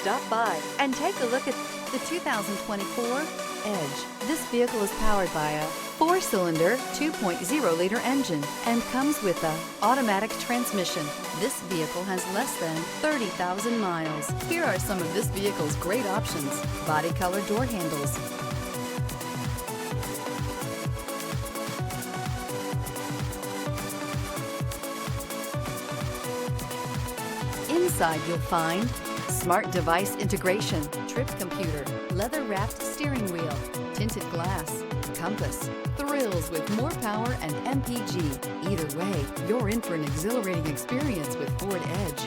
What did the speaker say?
stop by and take a look at the 2024 Edge. This vehicle is powered by a 4-cylinder, 2.0-liter engine and comes with an automatic transmission. This vehicle has less than 30,000 miles. Here are some of this vehicle's great options: body color door handles, inside you'll find smart device integration, trip computer, leather-wrapped steering wheel, tinted glass, compass, thrills with more power and MPG. Either way, you're in for an exhilarating experience with Ford Edge.